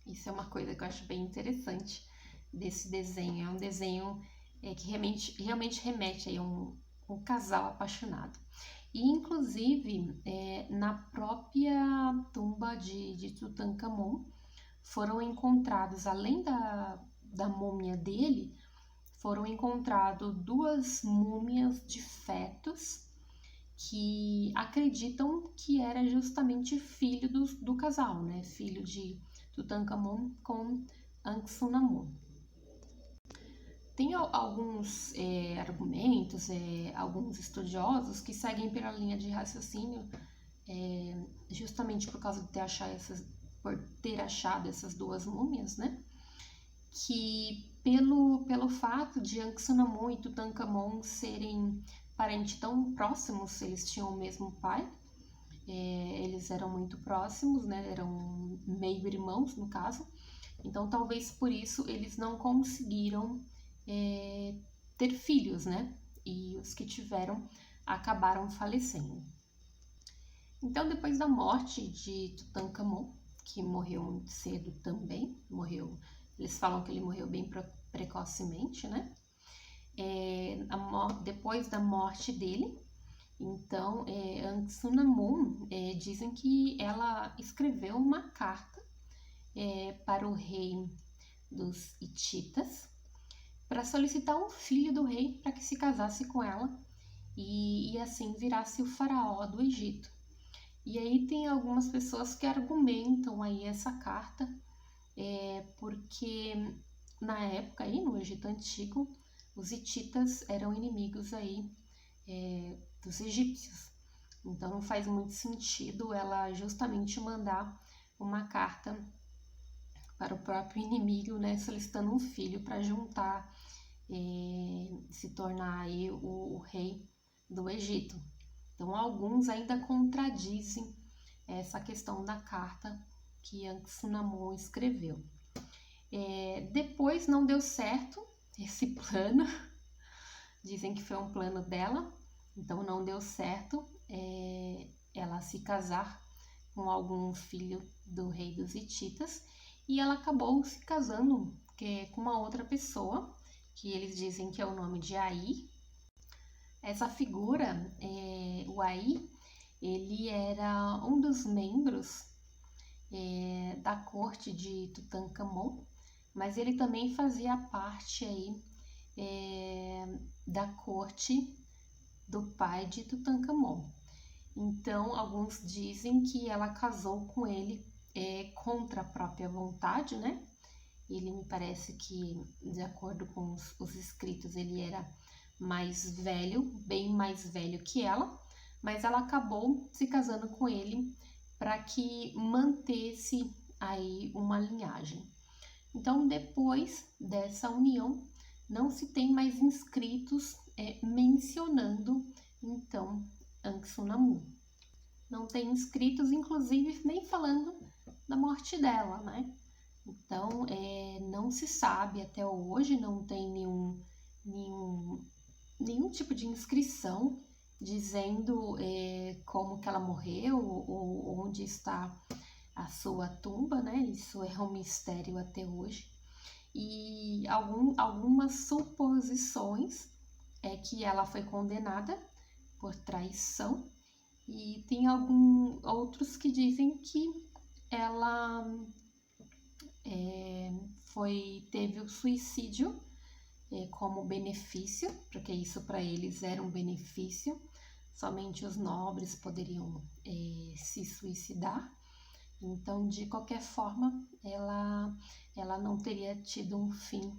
Isso é uma coisa que eu acho bem interessante desse desenho. É um desenho que realmente remete a um casal apaixonado. E, inclusive, na própria tumba de Tutankhamon, foram encontrados, além da múmia dele, foram encontradas duas múmias de fetos que acreditam que era justamente filho do casal, né? Filho de Tutankhamon com Ankh-Sunamun. Tem alguns argumentos, alguns estudiosos que seguem pela linha de raciocínio, justamente por causa de por ter achado essas duas múmias, né? Que pelo fato de Ankh-Sunamun e Tutankhamon serem parentes tão próximos, eles tinham o mesmo pai, eles eram muito próximos, né? Eram meio irmãos no caso. Então talvez por isso eles não conseguiram ter filhos, né? E os que tiveram acabaram falecendo. Então, depois da morte de Tutankhamon, que morreu muito cedo também, eles falam que ele morreu bem precocemente, né? Depois da morte dele, então, Ankh-Sunamun, dizem que ela escreveu uma carta para o rei dos Hititas para solicitar um filho do rei para que se casasse com ela e assim virasse o faraó do Egito. E aí tem algumas pessoas que argumentam aí essa carta, porque na época aí, no Egito Antigo, os hititas eram inimigos aí dos egípcios. Então não faz muito sentido ela justamente mandar uma carta para o próprio inimigo, né, solicitando um filho para juntar, se tornar aí o rei do Egito. Então, alguns ainda contradizem essa questão da carta que Ankh-Sunamun escreveu. Depois não deu certo esse plano, dizem que foi um plano dela, então não deu certo ela se casar com algum filho do rei dos Hititas, e ela acabou se casando com uma outra pessoa, que eles dizem que é o nome de Ai. Essa figura, o Ai, ele era um dos membros da corte de Tutankhamon, mas ele também fazia parte aí da corte do pai de Tutankhamon. Então, alguns dizem que ela casou com ele contra a própria vontade, né? Ele me parece que, de acordo com os escritos, ele era mais velho, bem mais velho que ela, mas ela acabou se casando com ele para que mantesse aí uma linhagem. Então, depois dessa união, não se tem mais inscritos mencionando, então, Ankh-Sunamun. Não tem inscritos, inclusive, nem falando da morte dela, né? Então, não se sabe até hoje, não tem nenhum tipo de inscrição dizendo como que ela morreu ou onde está a sua tumba, né? Isso é um mistério até hoje. E algumas suposições é que ela foi condenada por traição, e tem outros que dizem que ela teve o suicídio como benefício, porque isso para eles era um benefício, somente os nobres poderiam se suicidar. Então, de qualquer forma, ela não teria tido um fim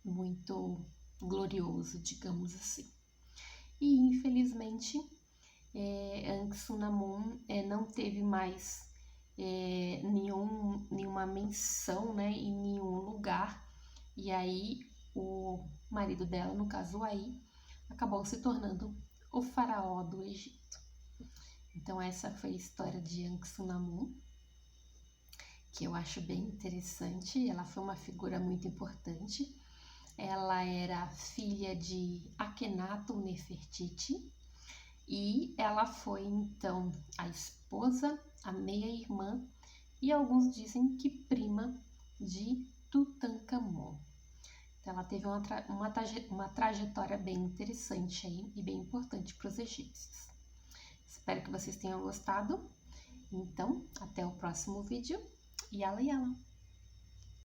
muito glorioso, digamos assim. E, infelizmente, Ankh-Sunamun não teve mais nenhuma menção, né, em nenhum lugar, e aí o marido dela, no caso Ai, acabou se tornando o faraó do Egito. Então essa foi a história de Ankh-Sunamun, que eu acho bem interessante. Ela foi uma figura muito importante. Ela era filha de Akhenaton Nefertiti, e ela foi então a esposa, a meia-irmã e alguns dizem que prima de Tutankhamon. Então, ela teve uma trajetória bem interessante aí e bem importante para os egípcios. Espero que vocês tenham gostado. Então, até o próximo vídeo. Yala, yala!